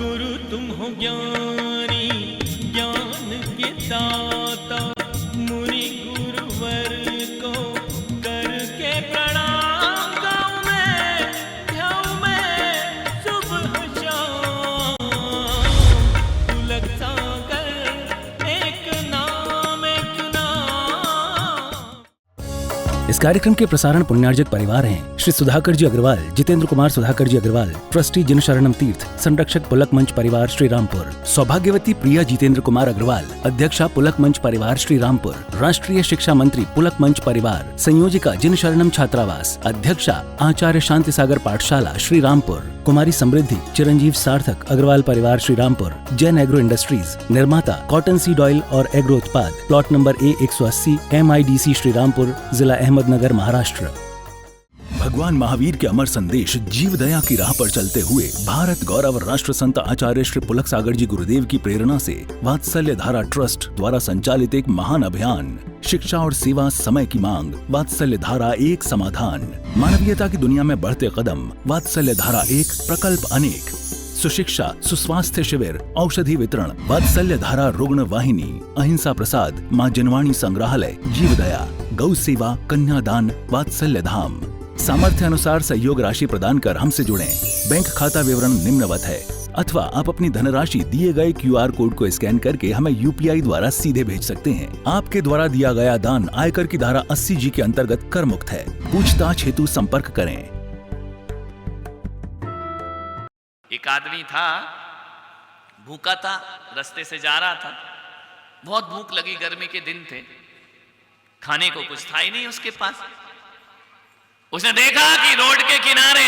गुरु तुम हो ज्ञानी ज्ञान के दाता, मुनि गुरुवर को करके प्रणाम गाऊं मैं, ध्याऊं मैं सुबह शाम। पुलक सागर एक नाम एक नाम। इस कार्यक्रम के प्रसारण पुण्यार्जक परिवार हैं श्री सुधाकर जी अग्रवाल, जितेंद्र कुमार सुधाकर जी अग्रवाल, ट्रस्टी जिन शरणम तीर्थ, संरक्षक पुलक मंच परिवार श्री रामपुर, सौभाग्यवती प्रिया जितेंद्र कुमार अग्रवाल, अध्यक्षा पुलक मंच परिवार श्री रामपुर, राष्ट्रीय शिक्षा मंत्री पुलक मंच परिवार, संयोजिका जिन शरणम छात्रावास, अध्यक्षा आचार्य शांति सागर पाठशाला श्री रामपुर, कुमारी समृद्धि चिरंजीव सार्थक अग्रवाल परिवार श्री रामपुर, जैन एग्रो इंडस्ट्रीज, निर्माता कॉटन सीड ऑयल और एग्रो उत्पाद, plot number A180, MIDC Shri Rampur, जिला अहमदनगर, महाराष्ट्र। भगवान महावीर के अमर संदेश जीव दया की राह पर चलते हुए भारत गौरव राष्ट्र संत आचार्य श्री पुलक सागर जी गुरुदेव की प्रेरणा से वात्सल्य धारा ट्रस्ट द्वारा संचालित एक महान अभियान, शिक्षा और सेवा समय की मांग, वात्सल्य धारा एक समाधान, मानवीयता की दुनिया में बढ़ते कदम, वात्सल्य धारा एक प्रकल्प अनेक, सुशिक्षा सुस्वास्थ्य शिविर, औषधि वितरण, वात्सल्य धारा रुग्ण वाहिनी, अहिंसा प्रसाद, माँ जनवाणी संग्रहालय, जीव दया, गौ सेवा, कन्यादान, वात्सल्य धाम। सामर्थ्य अनुसार सहयोग राशि प्रदान कर हमसे जुड़ें। बैंक खाता विवरण निम्नवत है, अथवा आप अपनी धनराशि दिए गए QR कोड को स्कैन करके हमें UPI द्वारा सीधे भेज सकते हैं। आपके द्वारा दिया गया दान आयकर की धारा 80G के अंतर्गत कर मुक्त है। पूछताछ हेतु संपर्क करें। एक आदमी था, भूखा था, रास्ते से जा रहा था, बहुत भूख लगी, गर्मी के दिन थे, खाने को कुछ था ही नहीं उसके पास। उसने देखा कि रोड के किनारे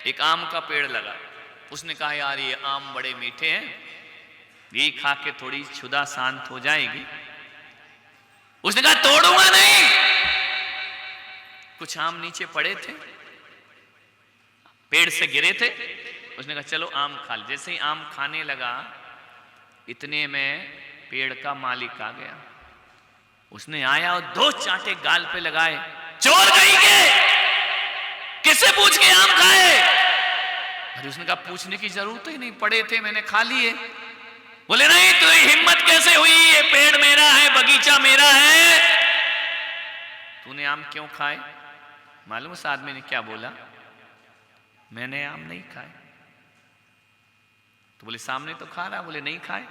एक आम का पेड़ लगा। उसने कहा यार ये आम बड़े मीठे हैं, ये खा के थोड़ी क्षुधा शांत हो जाएगी। उसने कहा तोड़ूंगा नहीं। कुछ आम नीचे पड़े थे, पेड़ से गिरे थे। उसने कहा चलो आम खा ले। जैसे ही आम खाने लगा, इतने में पेड़ का मालिक आ गया। उसने आया और 2 चांटे गाल पे लगाए, चोर कहीं के, किससे पूछ के आम खाए? अरे उसने कहा पूछने की जरूरत ही नहीं, पड़े थे मैंने खा लिए। बोले नहीं, तुझे हिम्मत कैसे हुई? ये पेड़ मेरा है, बगीचा मेरा है, तूने आम क्यों खाए? मालूम उस आदमी ने क्या बोला? मैंने आम नहीं खाए। तो बोले सामने तो खा रहा। बोले नहीं खाए।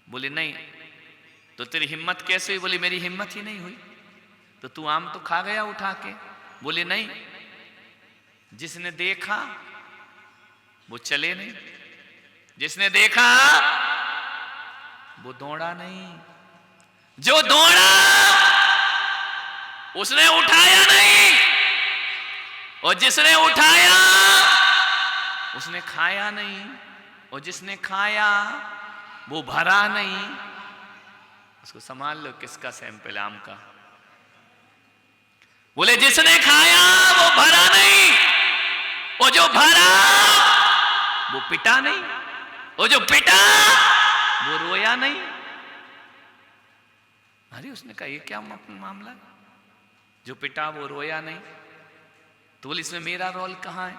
बोले नहीं। तो तेरी हिम्मत कैसे हुई? बोली मेरी हिम्मत ही नहीं हुई। तो तू आम तो खा गया उठा के? बोले नहीं। जिसने देखा वो चले नहीं, जिसने देखा वो दौड़ा नहीं, जो दौड़ा उसने उठाया नहीं, और जिसने उठाया उसने खाया नहीं, और जिसने खाया वो भरा नहीं। उसको संभाल लो, किसका सैंपल आम का? बोले जिसने खाया वो भरा नहीं, और जो भरा वो पिटा नहीं, और जो पिटा वो रोया नहीं। अरे उसने कहा ये क्या मामला? जो पिटा वो रोया नहीं। तो बोले इसमें मेरा रोल कहां है?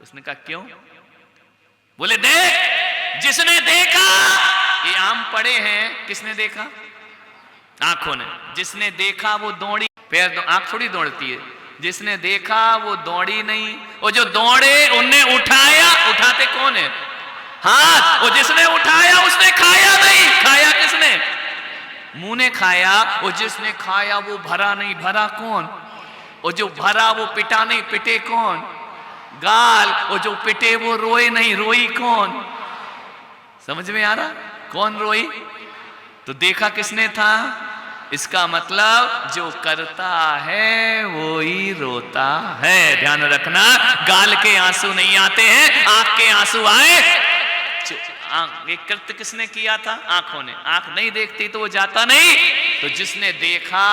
उसने कहा क्यों? बोले देख, जिसने देखा ये आम पड़े हैं, किसने देखा? आंखों ने। जिसने देखा वो दौड़ी, पैर तो आंख थोड़ी दौड़ती है। जिसने देखा वो दौड़ी नहीं, और जो दौड़े उनने उठाया। उठाते कौन है? हाथ। और जिसने उठाया उसने खाया नहीं। खाया किसने? मुंह ने खाया। और जिसने खाया वो भरा नहीं। भरा कौन? और जो भरा वो पिटा नहीं। पिटे कौन? गाल। और जो पिटे वो रोए नहीं। रोई कौन? समझ में आ रहा? कौन रोई? तो देखा किसने था? इसका मतलब जो करता है वो ही रोता है। ध्यान रखना, गाल के आंसू नहीं आते हैं, आंख के आंसू आए। ये कृत्य किसने किया था? आंखों ने। आंख नहीं देखती तो वो जाता नहीं। तो जिसने देखा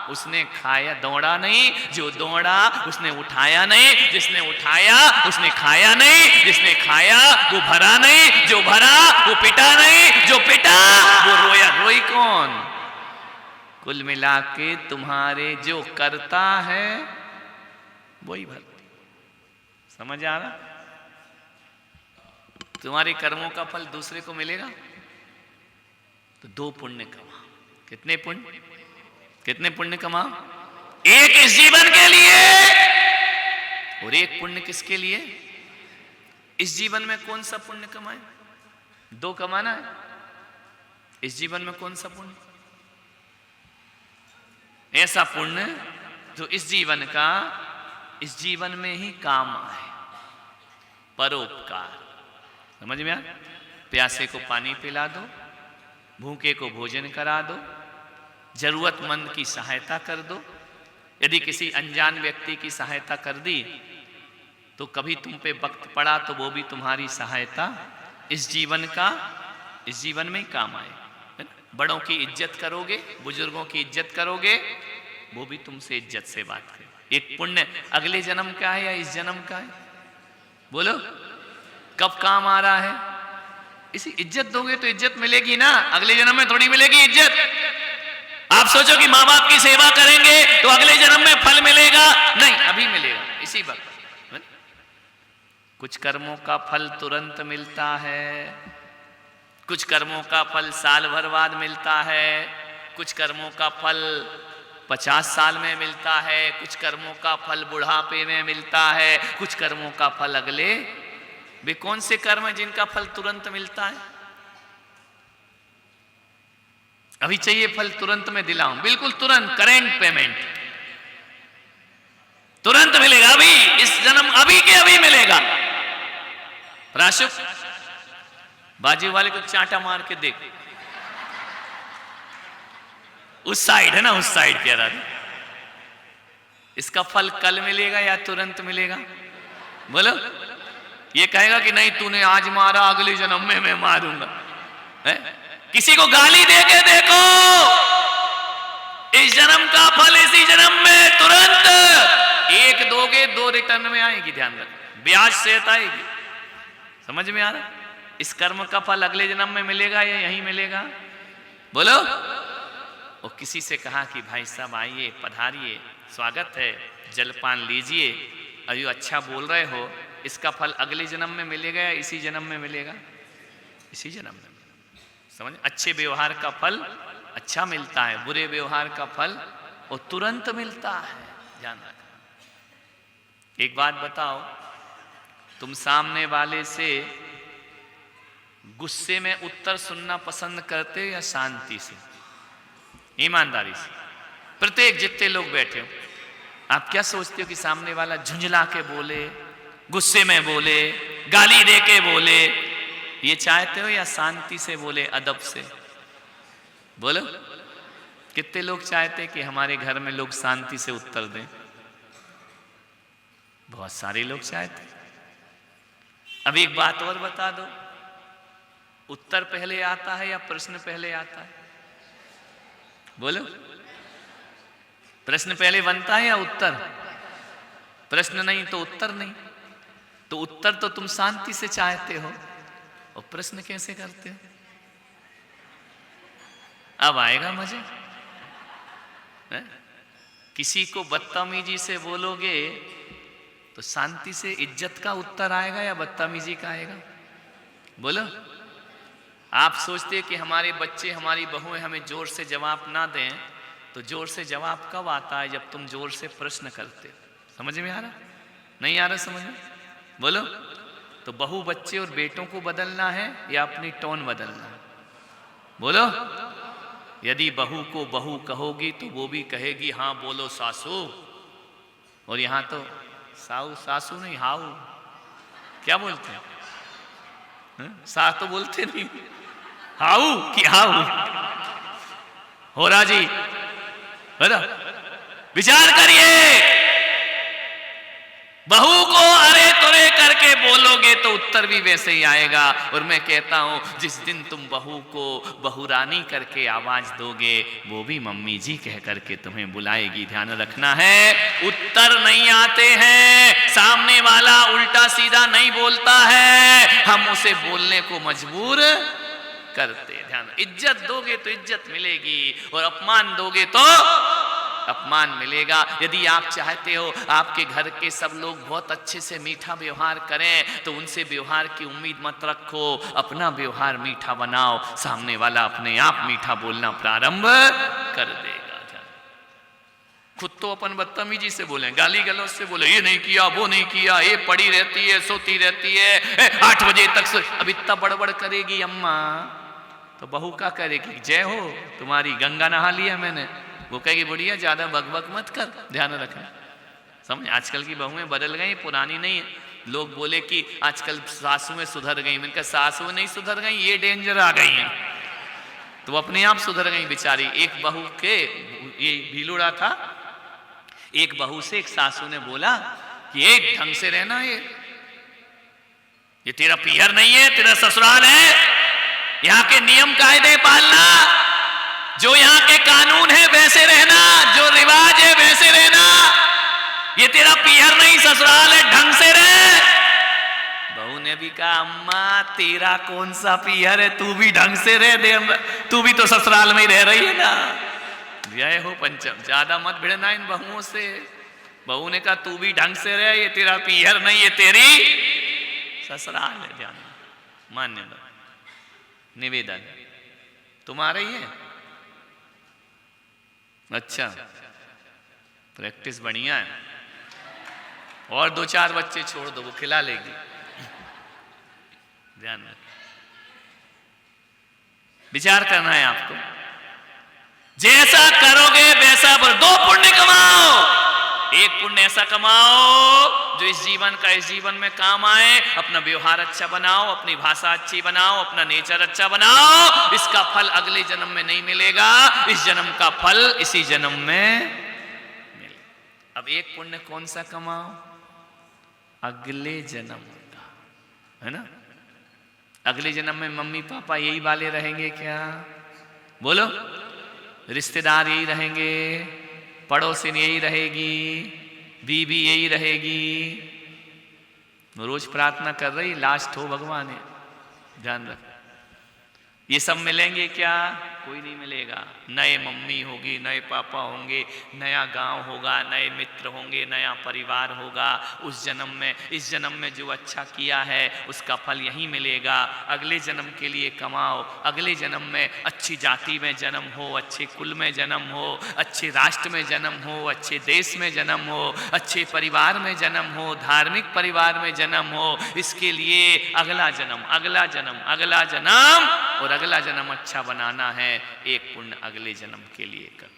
उसने खाया, दौड़ा नहीं। जो दौड़ा उसने उठाया नहीं। जिसने उठाया उसने खाया नहीं। जिसने खाया वो भरा नहीं। जो भरा वो पिटा नहीं। जो पिटा वो रोया। रोई कौन? कुल मिला के तुम्हारे जो करता है वही भरती। समझ आ रहा? तुम्हारे कर्मों का फल दूसरे को मिलेगा? तो 2 पुण्य कमा। कितने पुण्य? कितने पुण्य कमा? एक इस जीवन के लिए और एक पुण्य किसके लिए? इस जीवन में कौन सा पुण्य कमाए? 2 कमाना है। इस जीवन में कौन सा पुण्य? ऐसा पुण्य जो इस जीवन में ही काम आए। परोपकार। समझ में आ? प्यासे को पानी पिला दो, भूखे को भोजन करा दो, जरूरतमंद की सहायता कर दो। यदि किसी अनजान व्यक्ति की सहायता कर दी तो कभी तुम पे वक्त पड़ा तो वो भी तुम्हारी सहायता इस जीवन में ही काम आए। बड़ों की इज्जत करोगे, बुजुर्गों की इज्जत करोगे, वो भी तुमसे इज्जत से बात करें। एक पुण्य अगले जन्म का है या इस जन्म का है? बोलो, कब काम आ रहा है? इसी इज्जत दोगे तो इज्जत मिलेगी ना, अगले जन्म में थोड़ी मिलेगी इज्जत। आप सोचो कि माँ बाप की सेवा करेंगे तो अगले जन्म में फल मिलेगा? नहीं, अभी मिलेगा इसी वक्त। कुछ कर्मों का फल तुरंत मिलता है, कुछ कर्मों का फल साल भर बाद मिलता है, कुछ कर्मों का फल 50 साल में मिलता है, कुछ कर्मों का फल बुढ़ापे में मिलता है, कुछ कर्मों का फल अगले। वे कौन से कर्म है जिनका फल तुरंत मिलता है? अभी चाहिए फल तुरंत में दिलाऊं, बिल्कुल तुरंत, करेंट पेमेंट तुरंत मिलेगा, अभी इस जन्म अभी के अभी मिलेगा। राशुक, बाजू वाले को चांटा मार के देख, उस साइड है ना, उस साइड कह रहा था। इसका फल कल मिलेगा या तुरंत मिलेगा? बोलो। ये कहेगा कि नहीं तूने आज मारा, अगले जन्म में मैं मारूंगा। है? किसी को गाली दे के देखो, इस जन्म का फल इसी जन्म में तुरंत। एक दोगे 2 रिटर्न में आएगी, ध्यान रखना, ब्याज सहित आएगी। समझ में आ रहा? इस कर्म का फल अगले जन्म में मिलेगा या यहीं मिलेगा? बोलो। और किसी से कहा कि भाई साहब आइए, पधारिए, स्वागत है, जलपान लीजिए, अभी अच्छा बोल रहे हो, इसका फल अगले जन्म में मिलेगा या इसी जन्म में मिलेगा? इसी जन्म में। समझ? अच्छे व्यवहार का फल अच्छा मिलता है, बुरे व्यवहार का फल वो तुरंत मिलता है, ध्यान रखना। एक बात बताओ, तुम सामने वाले से गुस्से में उत्तर सुनना पसंद करते हो या शांति से, ईमानदारी से? प्रत्येक जितने लोग बैठे हो, आप क्या सोचते हो कि सामने वाला झुंझला के बोले, गुस्से में बोले, गाली दे के बोले, ये चाहते हो या शांति से बोले, अदब से? बोलो। कितने लोग चाहते कि हमारे घर में लोग शांति से उत्तर दें? बहुत सारे लोग चाहते। अब एक बात और बता दो, उत्तर पहले आता है या प्रश्न पहले आता है? बोलो। प्रश्न पहले बनता है या उत्तर? प्रश्न नहीं तो उत्तर नहीं। तो उत्तर तो तुम शांति से चाहते हो, और प्रश्न कैसे करते हो? अब आएगा मजे। किसी को बदतमीजी से बोलोगे तो शांति से इज्जत का उत्तर आएगा या बदतमीजी का आएगा? बोलो। आप सोचते हैं कि हमारे बच्चे, हमारी बहुएं हमें जोर से जवाब ना दें, तो जोर से जवाब कब आता है? जब तुम जोर से प्रश्न करते हो। समझ में आ रहा? नहीं आ रहा समझ में? बोलो। तो बहू, बच्चे और बेटों को बदलना है या अपनी टोन बदलना है? बोलो। यदि बहू को बहू कहोगी तो वो भी कहेगी हाँ बोलो सासू, और यहां तो साऊ, सासू नहीं, हाऊ। क्या बोलते हैं? सा तो बोलते नहीं, हाऊ कि हाऊ। हो रहा जी, विचार करिए। बहू को अरे तुरे करके बोलोगे तो उत्तर भी वैसे ही आएगा। और मैं कहता हूं, जिस दिन तुम बहू को बहुरानी करके आवाज दोगे, वो भी मम्मी जी कह करके तुम्हें बुलाएगी। ध्यान रखना है, उत्तर नहीं आते हैं, सामने वाला उल्टा सीधा नहीं बोलता है, हम उसे बोलने को मजबूर करते। ध्यान, इज्जत दोगे तो इज्जत मिलेगी, और अपमान दोगे तो अपमान मिलेगा। यदि आप चाहते हो आपके घर के सब लोग बहुत अच्छे से मीठा व्यवहार करें, तो उनसे व्यवहार की उम्मीद मत रखो, अपना व्यवहार मीठा बनाओ, सामने वाला अपने आप मीठा बोलना प्रारंभ कर देगा। खुद तो अपन बदतमीजी से बोले, गाली गलौज से बोले, ये नहीं किया वो नहीं किया, ये पड़ी रहती है सोती रहती है 8 बजे तक से। अब इतना बड़बड़ करेगी अम्मा तो बहू का करेगी, जय हो तुम्हारी गंगा नहा लिया मैंने, वो कहेगी बुढ़िया ज्यादा बकबक मत कर, ध्यान रखना। समझ, आजकल की बहुएं बदल गई, पुरानी नहीं है। लोग बोले कि आजकल सासुएं सुधर गई, मैंने कहा सासुएं नहीं सुधर गई, ये डेंजर आ गई हैं, तो अपने आप सुधर गई बेचारी। एक बहू के ये भीलुड़ा था, एक बहू से एक सासू ने बोला कि एक ढंग से रहना, ये तेरा पीहर नहीं है, तेरा ससुराल है, यहाँ के नियम कायदे पालना, जो यहाँ के कानून है वैसे रहना, जो रिवाज है वैसे रहना, ये तेरा पीहर नहीं ससुराल है, ढंग से रह। बहू ने भी कहा अम्मा तेरा कौन सा पीहर है, तू भी ढंग से रह दे, तू भी तो ससुराल में ही रह रही है ना। जय हो पंचम, ज्यादा मत भिड़ना इन बहुओं से। बहू ने कहा तू भी ढंग से रह, ये तेरा पीहर नहीं, ये तेरी ससुराल है। ध्यान मान्य निवेदन तुम्हारा ही है। अच्छा प्रैक्टिस बढ़िया है, और 2-4 बच्चे छोड़ दो, वो खिला लेगी। ध्यान रख, विचार करना है आपको, जैसा करोगे वैसा पर 2 पुण्य कमाओ। एक पुण्य ऐसा कमाओ जो इस जीवन में काम आए, अपना व्यवहार अच्छा बनाओ, अपनी भाषा अच्छी बनाओ, अपना नेचर अच्छा बनाओ, इसका फल अगले जन्म में नहीं मिलेगा, इस जन्म का फल इसी जन्म में मिले। अब एक पुण्य कौन सा कमाओ, अगले जन्म का, है ना। अगले जन्म में मम्मी पापा यही वाले रहेंगे क्या, बोलो, रिश्तेदार यही रहेंगे, पड़ोसिन यही रहेगी, बीबी यही रहेगी। रोज प्रार्थना कर रही, लास्ट हो भगवान है, ध्यान रख। ये सब मिलेंगे क्या, कोई नहीं मिलेगा। नए मम्मी होगी, नए पापा होंगे, नया गांव होगा, नए मित्र होंगे, नया परिवार होगा। उस जन्म में, इस जन्म में जो अच्छा किया है उसका फल यहीं मिलेगा। अगले जन्म के लिए कमाओ, अगले जन्म में अच्छी जाति में जन्म हो, अच्छे कुल में जन्म हो, अच्छे राष्ट्र में जन्म हो, अच्छे देश में जन्म हो, अच्छे परिवार में जन्म हो, धार्मिक परिवार में जन्म हो। इसके लिए अगला जन्म, अगला जन्म, अगला जन्म, और अगला जन्म अच्छा बनाना है। एक पुण्य अगले जन्म के लिए कर।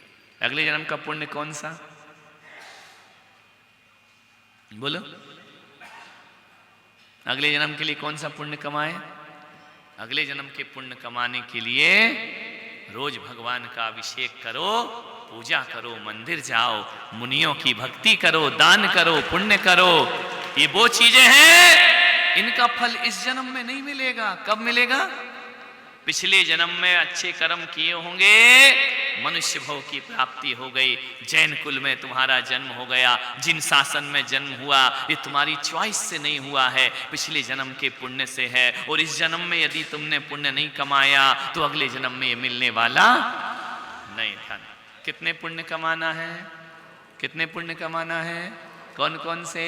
अगले जन्म का पुण्य कौन सा, बोलो, अगले जन्म के लिए कौन सा पुण्य कमाए। अगले जन्म के पुण्य कमाने के लिए रोज भगवान का अभिषेक करो, पूजा करो, मंदिर जाओ, मुनियों की भक्ति करो, दान करो, पुण्य करो। ये वो चीजें हैं, इनका फल इस जन्म में नहीं मिलेगा। कब मिलेगा, पिछले जन्म में अच्छे कर्म किए होंगे, मनुष्य भव की प्राप्ति हो गई, जैन कुल में तुम्हारा जन्म हो गया, जिन शासन में जन्म हुआ ये तुम्हारी चॉइस से नहीं हुआ है, पिछले जन्म के पुण्य से है। और इस जन्म में यदि तुमने पुण्य नहीं कमाया तो अगले जन्म में ये मिलने वाला नहीं था। कितने पुण्य कमाना है, कितने पुण्य कमाना है, कौन कौन से।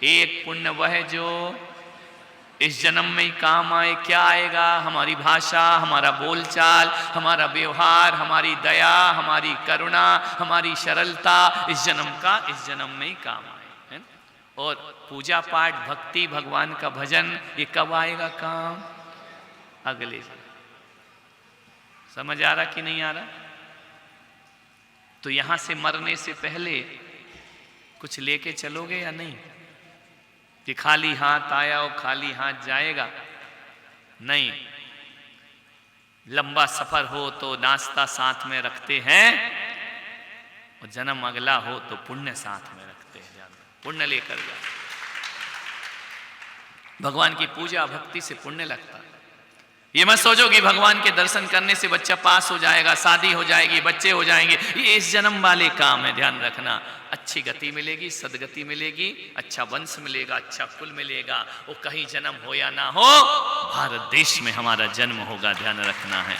एक पुण्य वह जो इस जन्म में ही काम आए। क्या आएगा, हमारी भाषा, हमारा बोलचाल, हमारा व्यवहार, हमारी दया, हमारी करुणा, हमारी सरलता, इस जन्म का इस जन्म में ही काम आए, है। और पूजा पाठ, भक्ति, भगवान का भजन, ये कब आएगा काम, अगले जन्म। समझ आ रहा कि नहीं आ रहा। तो यहां से मरने से पहले कुछ लेके चलोगे या नहीं, कि खाली हाथ आया और खाली हाथ जाएगा, नहीं। लंबा सफर हो तो नाश्ता साथ में रखते हैं, और जन्म अगला हो तो पुण्य साथ में रखते हैं। पुण्य लेकर जाओ, भगवान की पूजा भक्ति से पुण्य लगता है। ये मत सोचो कि भगवान के दर्शन करने से बच्चा पास हो जाएगा, शादी हो जाएगी, बच्चे हो जाएंगे, ये इस जन्म वाले काम है। ध्यान रखना, अच्छी गति मिलेगी, सदगति मिलेगी, अच्छा वंश मिलेगा, अच्छा कुल मिलेगा। वो कहीं जन्म हो या ना हो, भारत देश में हमारा जन्म होगा, ध्यान रखना है।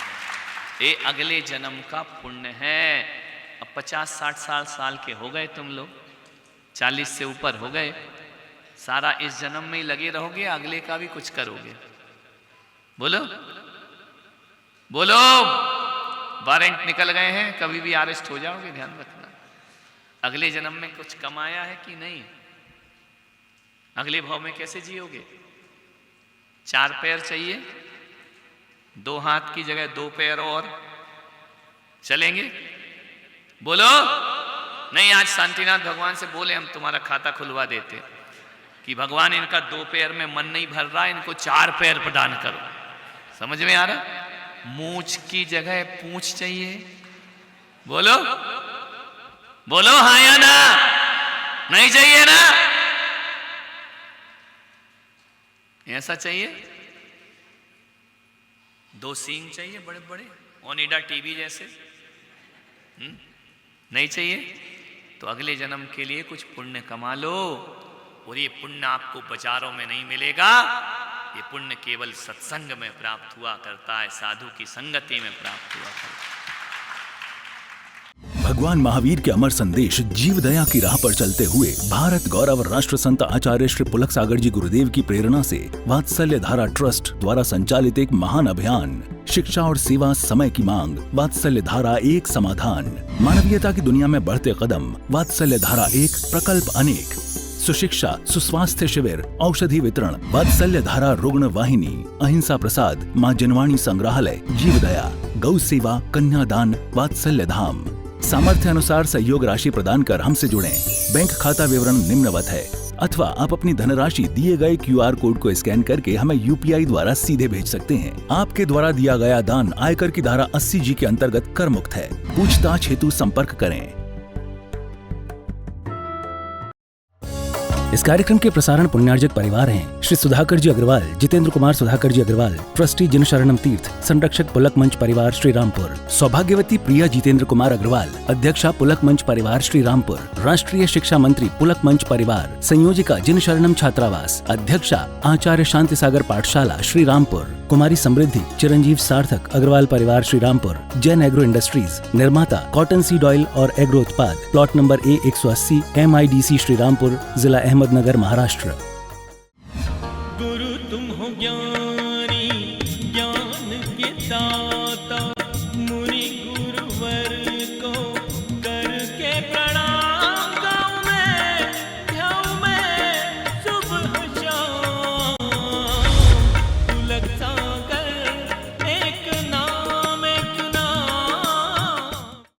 ये अगले जन्म का पुण्य है। अब 50-60 साल के हो गए तुम लोग, 40 से ऊपर हो गए, सारा इस जन्म में ही लगे रहोगे, अगले का भी कुछ करोगे? बोलो बोलो। वारंट निकल गए हैं, कभी भी अरेस्ट हो जाओगे, ध्यान रखना। अगले जन्म में कुछ कमाया है कि नहीं? अगले भाव में कैसे जियोगे? 4 पैर चाहिए, 2 हाथ की जगह 2 पैर और चलेंगे? बोलो। नहीं, आज शांतिनाथ भगवान से बोले हम तुम्हारा खाता खुलवा देते कि भगवान इनका 2 पैर में मन नहीं भर रहा, इनको 4 पैर प्रदान करो। समझ में आ रहा? मूंछ की जगह पूंछ चाहिए। बोलो बोलो, हाँ या ना? नहीं चाहिए ना? ऐसा चाहिए? 2 सींग चाहिए बड़े बड़े, ओनिडा टीवी जैसे? नहीं चाहिए? तो अगले जन्म के लिए कुछ पुण्य कमा लो, और ये पुण्य आपको बाजारों में नहीं मिलेगा, ये पुण्य केवल सत्संग में प्राप्त हुआ करता है, साधु की संगति में प्राप्त हुआ करता है। भगवान महावीर के अमर संदेश जीव दया की राह पर चलते हुए भारत गौरव राष्ट्र संत आचार्य श्री पुलक सागर जी गुरुदेव की प्रेरणा से वात्सल्य धारा ट्रस्ट द्वारा संचालित एक महान अभियान, शिक्षा और सेवा समय की मांग, वात्सल्य धारा एक समाधान, मानवीयता की दुनिया में बढ़ते कदम, वात्सल्य धारा एक प्रकल्प अनेक, सुशिक्षा, सुस्वास्थ्य शिविर, औषधि वितरण, वात्सल्य धारा रुग्ण वाहिनी, अहिंसा प्रसाद, माँ जनवाणी संग्रहालय, जीव दया, गौ सेवा, कन्यादान, वात्सल्य धाम। सामर्थ्य अनुसार सहयोग राशि प्रदान कर हमसे जुड़ें। बैंक खाता विवरण निम्नवत है, अथवा आप अपनी धनराशि दिए गए QR कोड को स्कैन करके हमें UPI द्वारा सीधे भेज सकते हैं। आपके द्वारा दिया गया दान आयकर की धारा 80G के अंतर्गत कर मुक्त है। पूछताछ हेतु संपर्क करें। इस कार्यक्रम के प्रसारण पुण्यार्जक परिवार हैं श्री सुधाकर जी अग्रवाल, जितेंद्र कुमार सुधाकर जी अग्रवाल, ट्रस्टी जिनशरणम तीर्थ, संरक्षक पुलक मंच परिवार श्री रामपुर, सौभाग्यवती प्रिया जितेंद्र कुमार अग्रवाल, अध्यक्षा पुलक मंच परिवार श्री रामपुर, राष्ट्रीय शिक्षा मंत्री पुलक मंच परिवार, संयोजिका जिनशरणम छात्रावास, अध्यक्षा आचार्य शांति सागर पाठशाला श्री रामपुर, कुमारी समृद्धि चिरंजीव सार्थक अग्रवाल परिवार श्री रामपुर, जैन एग्रो इंडस्ट्रीज, निर्माता कॉटन सीड ऑयल और एग्रो उत्पाद, plot number A180 MIDC Shri Rampur, जिला अहमदनगर, महाराष्ट्र। गुरु तुम हो ज्ञानी, ज्ञान के दाता।